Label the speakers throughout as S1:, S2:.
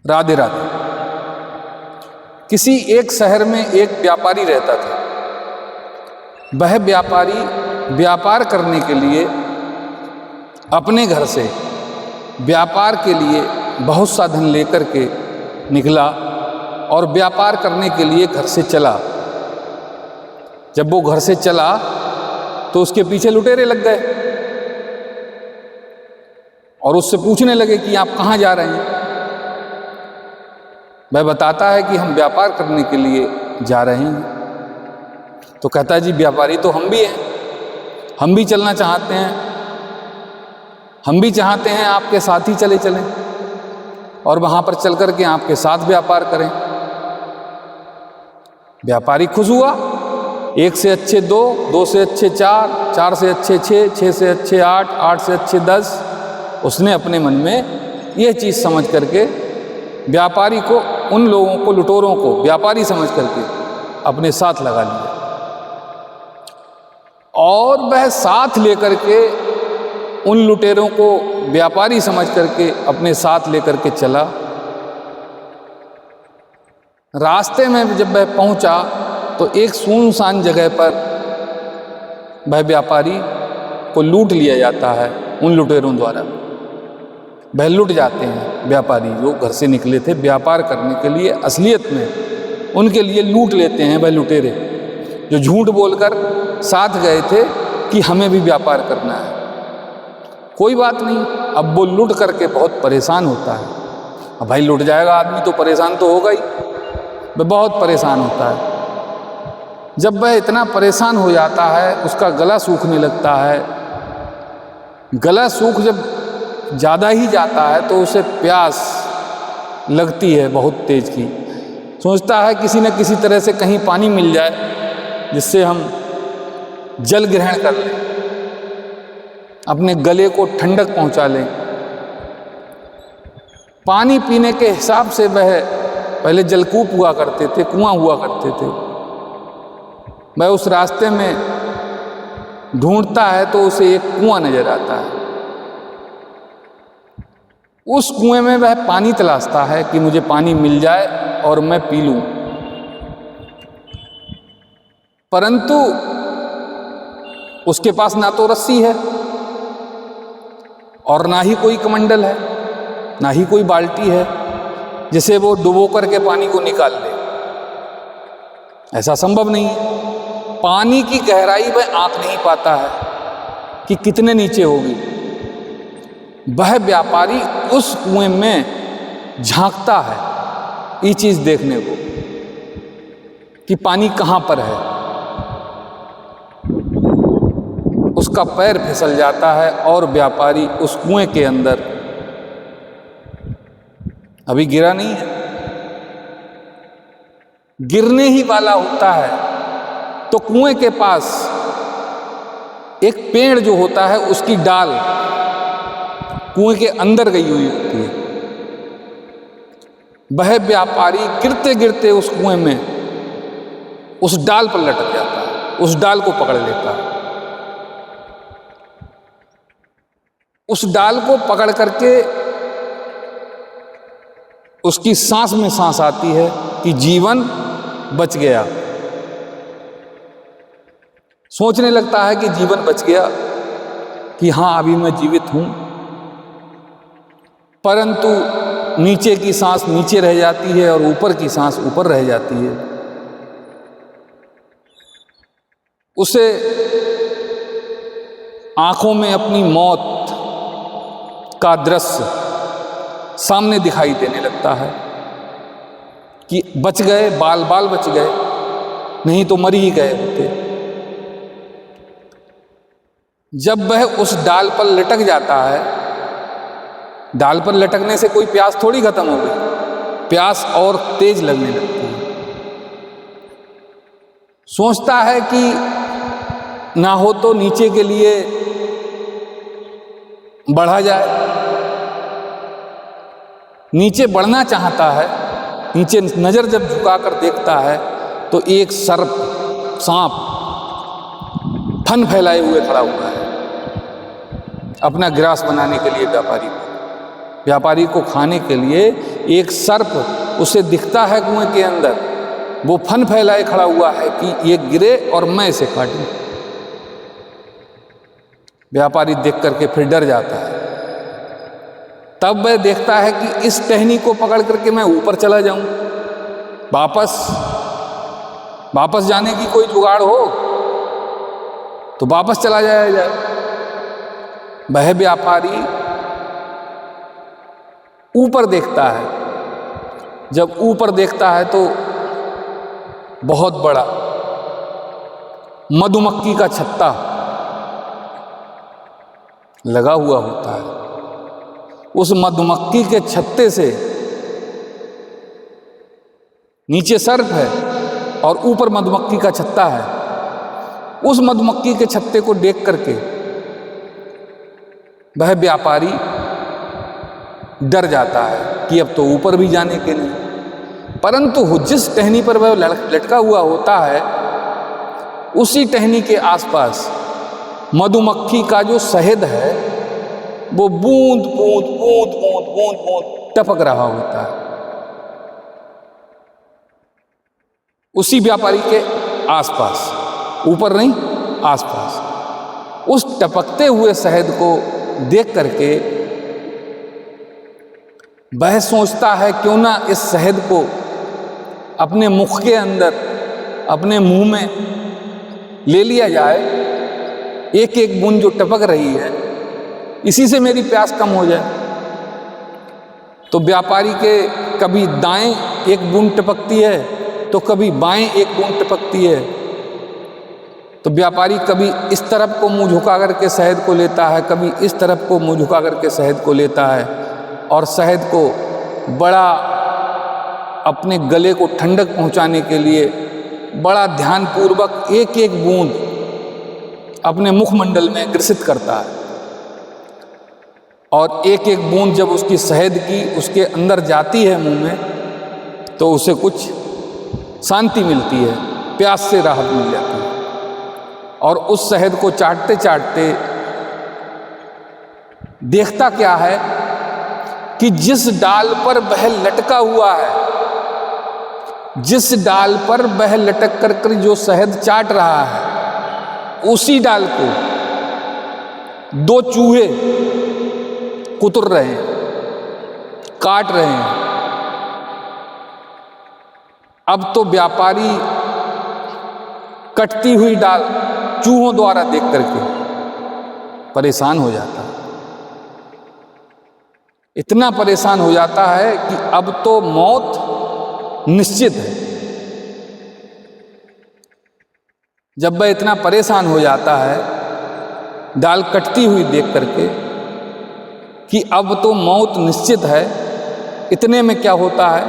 S1: राधे राधे। किसी एक शहर में एक व्यापारी रहता था। वह व्यापारी व्यापार करने के लिए अपने घर से व्यापार के लिए बहुत सा धन लेकर के निकला और व्यापार करने के लिए घर से चला। जब वो घर से चला तो उसके पीछे लुटेरे लग गए और उससे पूछने लगे कि आप कहाँ जा रहे हैं। वह बताता है कि हम व्यापार करने के लिए जा रहे हैं। तो कहता है जी व्यापारी तो हम भी हैं, हम भी चलना चाहते हैं, हम भी चाहते हैं आपके साथ ही चले चलें और वहाँ पर चल कर के आपके साथ व्यापार करें। व्यापारी खुश हुआ। 1 से अच्छे 2, 2 से अच्छे 4, 4 से अच्छे 6, 6 से अच्छे 8, 8 से अच्छे 10। उसने अपने मन में यह चीज़ समझ करके व्यापारी को, उन लोगों को, लुटेरों को व्यापारी समझ करके अपने साथ लगा लिया और वह साथ लेकर के उन लुटेरों को व्यापारी समझ करके अपने साथ लेकर के चला। रास्ते में जब वह पहुंचा तो एक सुनसान जगह पर वह व्यापारी को लूट लिया जाता है उन लुटेरों द्वारा। वह लुट जाते हैं व्यापारी जो घर से निकले थे व्यापार करने के लिए, असलियत में उनके लिए लूट लेते हैं वह लुटेरे जो झूठ बोलकर साथ गए थे कि हमें भी व्यापार करना है। कोई बात नहीं, अब वो लूट करके बहुत परेशान होता है। अब भाई लूट जाएगा आदमी तो परेशान तो होगा ही। वह बहुत परेशान होता है। जब वह इतना परेशान हो जाता है उसका गला सूखने लगता है। गला सूख जब ज़्यादा ही जाता है तो उसे प्यास लगती है बहुत तेज की। सोचता है किसी न किसी तरह से कहीं पानी मिल जाए जिससे हम जल ग्रहण कर लें, अपने गले को ठंडक पहुंचा लें। पानी पीने के हिसाब से वह पहले जलकूप हुआ करते थे, कुआं हुआ करते थे। वह उस रास्ते में ढूंढता है तो उसे एक कुआं नजर आता है। उस कुएं में वह पानी तलाशता है कि मुझे पानी मिल जाए और मैं पी लूं। परंतु उसके पास ना तो रस्सी है और ना ही कोई कमंडल है, ना ही कोई बाल्टी है जिसे वो डुबो करके पानी को निकाल ले। ऐसा संभव नहीं है। पानी की गहराई वह आंक नहीं पाता है कि कितने नीचे होगी। वह व्यापारी उस कुएं में झांकता है ये चीज़ देखने को कि पानी कहाँ पर है। उसका पैर फिसल जाता है और व्यापारी उस कुएं के अंदर अभी गिरा नहीं है, गिरने ही वाला होता है तो कुएं के पास एक पेड़ जो होता है उसकी डाल कुएं के अंदर गई हुई होती है। वह व्यापारी गिरते गिरते उस कुएं में उस डाल पर लटक जाता है, उस डाल को पकड़ लेता है। उस डाल को पकड़ करके उसकी सांस में सांस आती है कि जीवन बच गया। सोचने लगता है कि जीवन बच गया, कि हाँ अभी मैं जीवित हूं। परंतु नीचे की सांस नीचे रह जाती है और ऊपर की सांस ऊपर रह जाती है। उसे आंखों में अपनी मौत का दृश्य सामने दिखाई देने लगता है कि बच गए, बाल बाल बच गए, नहीं तो मर ही गए होते। जब वह उस डाल पर लटक जाता है, डाल पर लटकने से कोई प्यास थोड़ी खत्म हो गई, प्यास और तेज लगने लगती है। सोचता है कि ना हो तो नीचे के लिए बढ़ा जाए। नीचे बढ़ना चाहता है। नीचे नजर जब झुकाकर देखता है तो एक सर्प, सांप फन फैलाए हुए खड़ा हुआ है अपना ग्रास बनाने के लिए व्यापारी को। व्यापारी को खाने के लिए एक सर्प उसे दिखता है कुएं के अंदर, वो फन फैलाए खड़ा हुआ है कि ये गिरे और मैं इसे काटूं। व्यापारी देख करके फिर डर जाता है। तब वह देखता है कि इस टहनी को पकड़ करके मैं ऊपर चला जाऊं, वापस जाने की कोई जुगाड़ हो तो वापस चला जाया जाए। वह व्यापारी ऊपर देखता है। जब ऊपर देखता है तो बहुत बड़ा मधुमक्खी का छत्ता लगा हुआ होता है। उस मधुमक्खी के छत्ते से, नीचे सर्प है और ऊपर मधुमक्खी का छत्ता है, उस मधुमक्खी के छत्ते को देख करके वह व्यापारी डर जाता है कि अब तो ऊपर भी जाने के लिए। परंतु जिस टहनी पर वह लटका हुआ होता है, उसी टहनी के आसपास मधुमक्खी का जो शहद है वो बूंद बूंद बूंद बूंद बूंद बूंद टपक रहा होता है। उसी व्यापारी के आसपास, ऊपर नहीं, आसपास। उस टपकते हुए शहद को देख करके वह सोचता है क्यों ना इस शहद को अपने मुख के अंदर, अपने मुंह में ले लिया जाए। एक एक बूंद जो टपक रही है, इसी से मेरी प्यास कम हो जाए। तो व्यापारी के कभी दाएं एक बूंद टपकती है तो कभी बाएं एक बूंद टपकती है। तो व्यापारी कभी इस तरफ को मुंह झुका करके शहद को लेता है, कभी इस तरफ को मुंह झुका करके शहद को लेता है और शहद को बड़ा अपने गले को ठंडक पहुंचाने के लिए बड़ा ध्यानपूर्वक एक एक बूंद अपने मुखमंडल में ग्रसित करता है। और एक एक बूंद जब उसकी शहद की उसके अंदर जाती है मुंह में, तो उसे कुछ शांति मिलती है, प्यास से राहत मिल जाती है। और उस शहद को चाटते चाटते देखता क्या है कि जिस डाल पर वह लटका हुआ है, जिस डाल पर वह लटक कर जो शहद चाट रहा है, उसी डाल को दो चूहे कुतर रहे हैं, काट रहे हैं। अब तो व्यापारी कटती हुई डाल चूहों द्वारा देख करके परेशान हो जाता है। इतना परेशान हो जाता है कि अब तो मौत निश्चित है। जब वह इतना परेशान हो जाता है डाल कटती हुई देख करके कि अब तो मौत निश्चित है, इतने में क्या होता है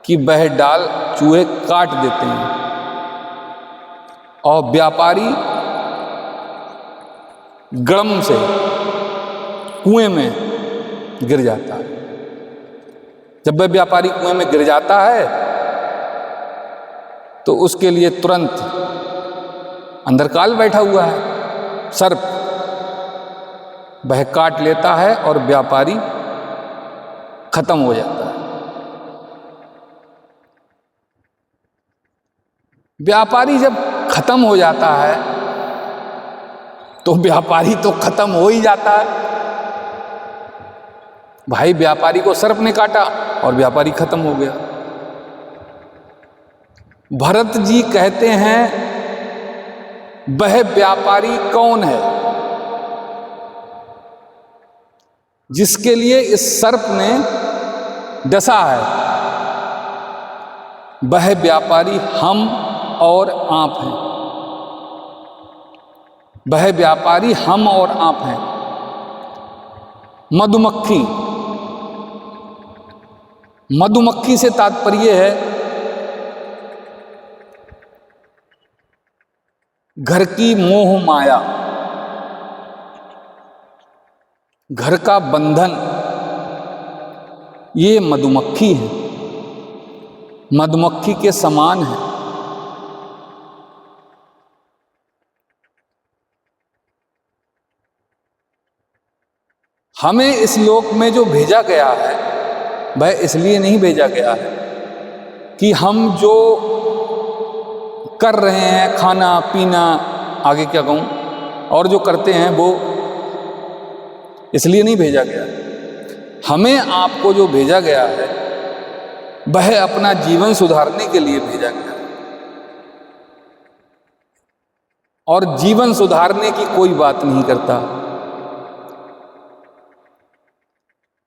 S1: कि वह डाल चूहे काट देते हैं और व्यापारी गड़म से कुएं में गिर जाता है। जब वह व्यापारी कुएं में गिर जाता है तो उसके लिए तुरंत अंदर काल बैठा हुआ है सर्प, वह काट लेता है और व्यापारी खत्म हो जाता है। व्यापारी जब खत्म हो जाता है तो व्यापारी तो खत्म हो ही जाता है। भाई व्यापारी को सर्प ने काटा और व्यापारी खत्म हो गया। भरत जी कहते हैं वह व्यापारी कौन है जिसके लिए इस सर्प ने डसा है? वह व्यापारी हम और आप हैं। वह व्यापारी हम और आप हैं। मधुमक्खी, मधुमक्खी से तात्पर्य है घर की मोह माया, घर का बंधन, ये मधुमक्खी है, मधुमक्खी के समान है। हमें इस लोक में जो भेजा गया है वह इसलिए नहीं भेजा गया है कि हम जो कर रहे हैं, खाना पीना, आगे क्या कहूँ, और जो करते हैं वो इसलिए नहीं भेजा गया। हमें आपको जो भेजा गया है वह अपना जीवन सुधारने के लिए भेजा गया है। और जीवन सुधारने की कोई बात नहीं करता।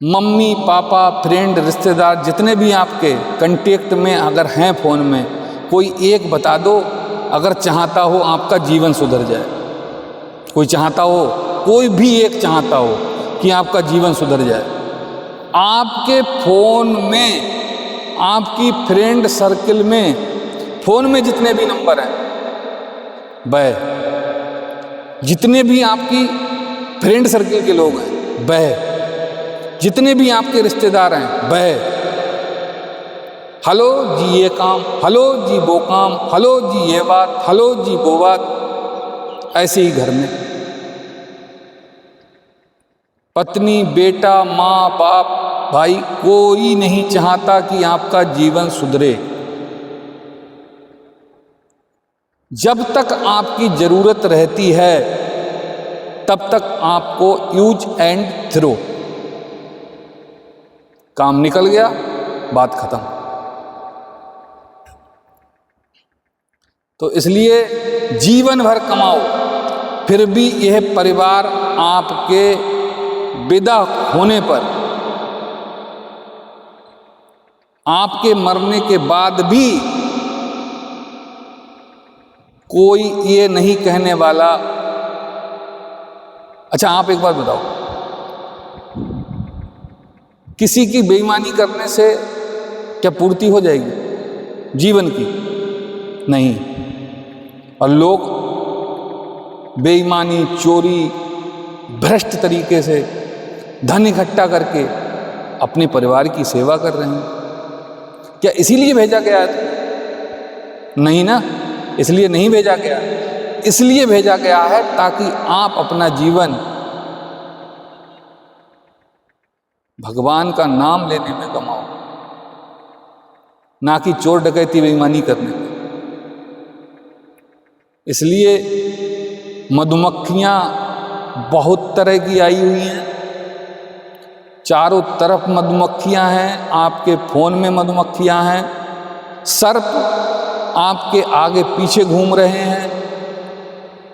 S1: मम्मी पापा फ्रेंड रिश्तेदार जितने भी आपके कांटेक्ट में अगर हैं फ़ोन में, कोई एक बता दो अगर चाहता हो आपका जीवन सुधर जाए। कोई चाहता हो, कोई भी एक चाहता हो कि आपका जीवन सुधर जाए। आपके फ़ोन में, आपकी फ्रेंड सर्किल में, फ़ोन में जितने भी नंबर हैं वह, जितने भी आपकी फ्रेंड सर्किल के लोग हैं वह, जितने भी आपके रिश्तेदार हैं वह, हेलो जी ये काम, हेलो जी वो काम, हेलो जी ये बात, हेलो जी वो बात। ऐसे ही घर में पत्नी, बेटा, माँ बाप, भाई, कोई नहीं चाहता कि आपका जीवन सुधरे। जब तक आपकी जरूरत रहती है तब तक आपको यूज एंड थ्रो, काम निकल गया, बात खत्म। तो इसलिए जीवन भर कमाओ फिर भी यह परिवार आपके विदा होने पर, आपके मरने के बाद भी कोई ये नहीं कहने वाला। अच्छा आप एक बात बताओ, किसी की बेईमानी करने से क्या पूर्ति हो जाएगी जीवन की? नहीं। और लोग बेईमानी, चोरी, भ्रष्ट तरीके से धन इकट्ठा करके अपने परिवार की सेवा कर रहे हैं। क्या इसीलिए भेजा गया है? नहीं ना, इसलिए नहीं भेजा गया। इसलिए भेजा गया है ताकि आप अपना जीवन भगवान का नाम लेने में कमाओ, ना कि चोर डकैती बेईमानी करने में। इसलिए मधुमक्खियाँ बहुत तरह की आई हुई हैं, चारों तरफ मधुमक्खियाँ हैं, आपके फ़ोन में मधुमक्खियाँ हैं, सर्प आपके आगे पीछे घूम रहे हैं,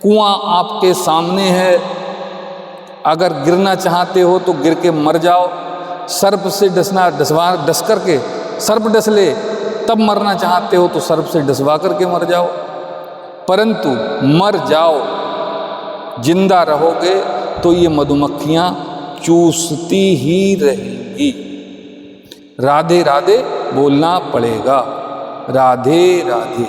S1: कुआं आपके सामने है, अगर गिरना चाहते हो तो गिर के मर जाओ। सर्प से डस करके सर्प डस ले, तब मरना चाहते हो तो सर्प से डसवा करके मर जाओ। परंतु मर जाओ, जिंदा रहोगे तो ये मधुमक्खियाँ चूसती ही रहेंगी। राधे राधे बोलना पड़ेगा, राधे राधे।